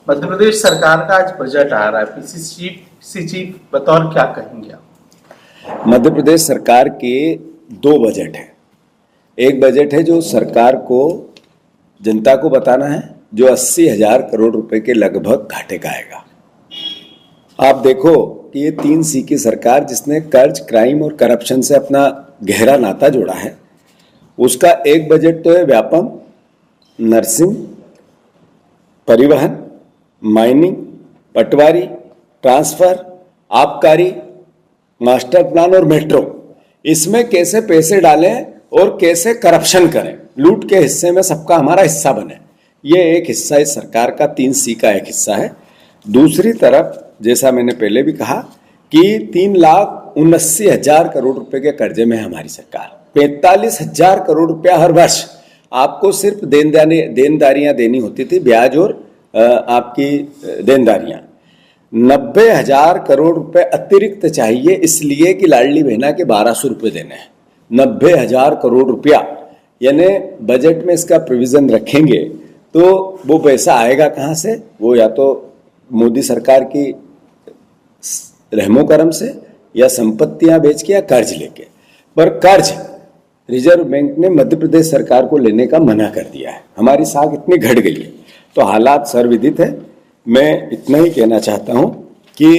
मध्य प्रदेश सरकार का आज बजट आ रहा है, पीसीसी चीफ बतौर क्या कहेंगे आप? मध्य प्रदेश सरकार के दो बजट हैं। एक बजट है जो सरकार को जनता को बताना है, जो 80,000 करोड़ रुपए के लगभग घाटे का आएगा। आप देखो कि ये 3C की सरकार जिसने कर्ज, क्राइम और करप्शन से अपना गहरा नाता जोड़ा है, उसका एक बजट तो है व्यापम, नर्सिंग, परिवहन, माइनिंग, पटवारी, ट्रांसफर, आबकारी, मास्टर प्लान और मेट्रो। इसमें कैसे पैसे डालें और कैसे करप्शन करें, लूट के हिस्से में सबका हमारा हिस्सा बने, ये एक हिस्सा इस सरकार का 3C का एक हिस्सा है। दूसरी तरफ जैसा मैंने पहले भी कहा कि 3,79,000 करोड़ रुपए के कर्जे में है हमारी सरकार। 45,000 करोड़ रुपया हर वर्ष आपको सिर्फ देनदारियां देनी होती थी, ब्याज और आपकी देनदारियां। 90,000 करोड़ रुपए अतिरिक्त चाहिए इसलिए कि लाडली बहना के 1,200 रुपये देने हैं। 90,000 करोड़ रुपया, यानी बजट में इसका प्रोविजन रखेंगे तो वो पैसा आएगा कहाँ से? वो या तो मोदी सरकार की रहमो करम से, या संपत्तियां बेच के, या कर्ज लेके। पर कर्ज रिजर्व बैंक ने मध्य प्रदेश सरकार को लेने का मना कर दिया है। हमारी साख इतनी घट गई है, तो हालात सर्वविदित है। मैं इतना ही कहना चाहता हूं कि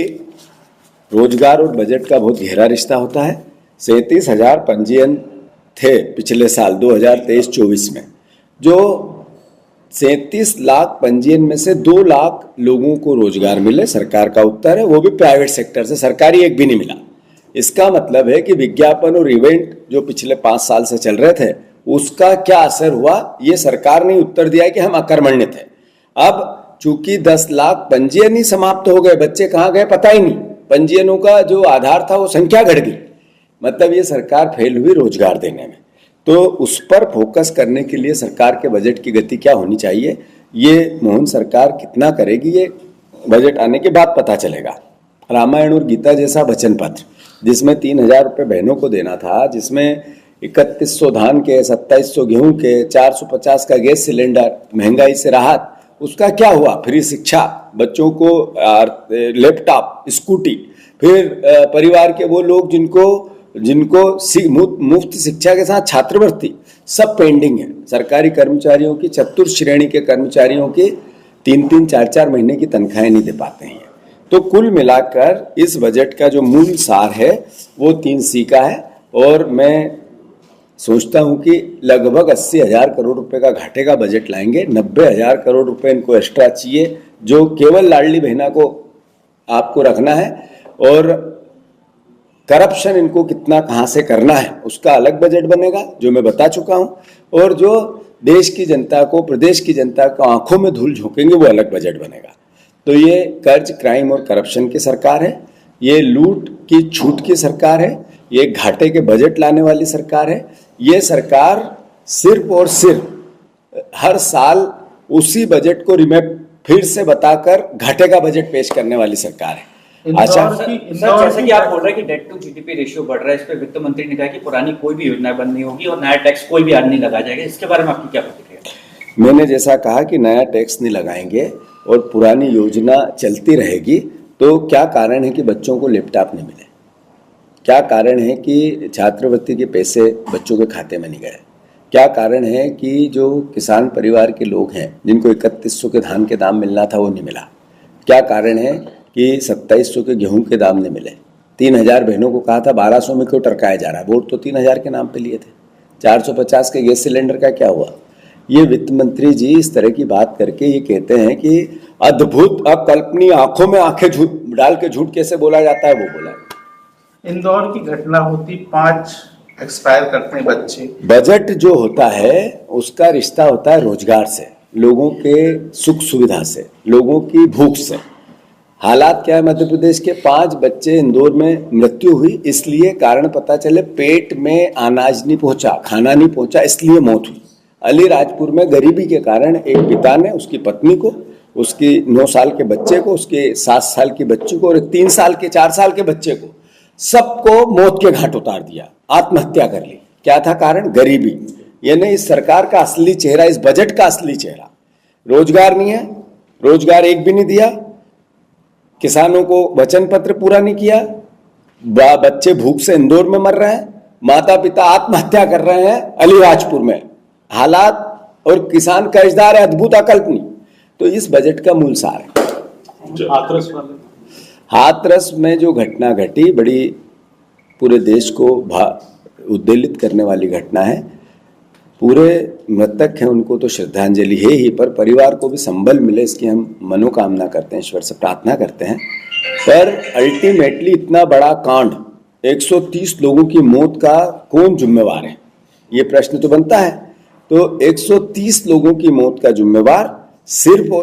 रोजगार और बजट का बहुत गहरा रिश्ता होता है। 37,000 पंजीयन थे पिछले साल 2023-24 में, जो 37 लाख पंजीयन में से 2 लाख लोगों को रोजगार मिले, सरकार का उत्तर है, वो भी प्राइवेट सेक्टर से, सरकारी एक भी नहीं मिला। इसका मतलब है कि विज्ञापन और इवेंट जो पिछले 5 साल से चल रहे थे, उसका क्या असर हुआ, ये सरकार ने उत्तर दिया है कि हम अकर्मण्य थे। अब चूंकि 10 लाख पंजीयन ही समाप्त हो गए, बच्चे कहाँ गए पता ही नहीं, पंजीयनों का जो आधार था वो संख्या घट गई, मतलब ये सरकार फेल हुई रोजगार देने में। तो उस पर फोकस करने के लिए सरकार के बजट की गति क्या होनी चाहिए, ये मोहन सरकार कितना करेगी, ये बजट आने के बाद पता चलेगा। रामायण और गीता जैसा वचन पत्र जिसमें 3,000 रुपये बहनों को देना था, जिसमें 3100 धान के, 2700 गेहूं के, 450 का गैस सिलेंडर, महंगाई से राहत, उसका क्या हुआ? फ्री शिक्षा, बच्चों को लैपटॉप, स्कूटी, फिर परिवार के वो लोग जिनको मुफ्त शिक्षा के साथ छात्रवृत्ति, सब पेंडिंग है। सरकारी कर्मचारियों की, चतुर्थ श्रेणी के कर्मचारियों की 3-3, 4-4 महीने की तनख्वाहें नहीं दे पाते हैं। तो कुल मिलाकर इस बजट का जो मूल सार है वो 3C का है, और मैं सोचता हूं कि लगभग 80,000 करोड़ रुपए का घाटे का बजट लाएंगे। 90,000 करोड़ रुपए इनको एक्स्ट्रा चाहिए, जो केवल लाडली बहना को आपको रखना है, और करप्शन इनको कितना कहां से करना है उसका अलग बजट बनेगा, जो मैं बता चुका हूं, और जो देश की जनता को, प्रदेश की जनता को आंखों में धूल झोंकेंगे वो अलग बजट बनेगा। तो ये कर्ज, क्राइम और करप्शन की सरकार है, ये लूट की छूट की सरकार है, ये घाटे के बजट लाने वाली सरकार है। ये सरकार सिर्फ और सिर्फ हर साल उसी बजट को रिमेप फिर से बताकर घाटे का बजट पेश करने वाली सरकार है। अच्छा सर, जैसे कि आप बोल रहे हैं कि डेट टू जीडीपी रेशियो बढ़ रहा है, इस पे वित्त मंत्री ने कहा कि पुरानी कोई भी योजना बंद नहीं होगी और नया टैक्स कोई भी आज नहीं लगाया जाएगा, इसके बारे में आपकी क्या प्रतिक्रिया? मैंने जैसा कहा कि नया टैक्स नहीं लगाएंगे और पुरानी योजना चलती रहेगी, तो क्या कारण है कि बच्चों को लैपटॉप नहीं मिले? क्या कारण है कि छात्रवृत्ति के पैसे बच्चों के खाते में नहीं गए? क्या कारण है कि जो किसान परिवार के लोग हैं, जिनको 3100 के धान के दाम मिलना था वो नहीं मिला? क्या कारण है कि 2700 के गेहूं के दाम नहीं मिले? 3,000 बहनों को कहा था 1,200 में क्यों टरकाया जा रहा है? वोट तो 3,000 के नाम पे लिए थे। 450 के गैस सिलेंडर का क्या हुआ? ये वित्त मंत्री जी इस तरह की बात करके ये कहते हैं कि अद्भुत, अकल्पनीय, आंखों में आंखें डाल के झूठ कैसे बोला जाता है, वो बोला। इंदौर की घटना होती, 5 एक्सपायर करते हैं बच्चे। बजट जो होता है उसका रिश्ता होता है रोजगार से, लोगों के सुख सुविधा से, लोगों की भूख से। हालात क्या है, मध्य प्रदेश के 5 बच्चे इंदौर में मृत्यु हुई, इसलिए कारण पता चले पेट में अनाज नहीं पहुंचा, खाना नहीं पहुंचा, इसलिए मौत हुई। अलीराजपुर में गरीबी के कारण एक पिता ने उसकी पत्नी को, उसकी 9 साल के बच्चे को, उसके 7 साल की बच्ची को और 3 साल के 4 साल के बच्चे को, सबको मौत के घाट उतार दिया, आत्महत्या कर ली। क्या था कारण? गरीबी। यानी इस सरकार का असली चेहरा, इस बजट का असली चेहरा, रोजगार नहीं है, रोजगार एक भी नहीं दिया, किसानों को वचन पत्र पूरा नहीं किया, बच्चे भूख से इंदौर में मर रहे हैं, माता पिता आत्महत्या कर रहे हैं अलीराजपुर में, हालात और किसान कर्जदार है अद्भुत अकल्पनीय। तो इस बजट का मूल सार है। हाथरस में जो घटना घटी बड़ी पूरे देश को उद्वेलित करने वाली घटना है। पूरे मृतक हैं उनको तो श्रद्धांजलि है ही, पर परिवार को भी संबल मिले इसकी हम मनोकामना करते हैं, ईश्वर से प्रार्थना करते हैं। पर अल्टीमेटली इतना बड़ा कांड, 130 लोगों की मौत का कौन जिम्मेवार है, ये प्रश्न तो बनता है। तो 130 लोगों की मौत का जिम्मेवार सिर्फ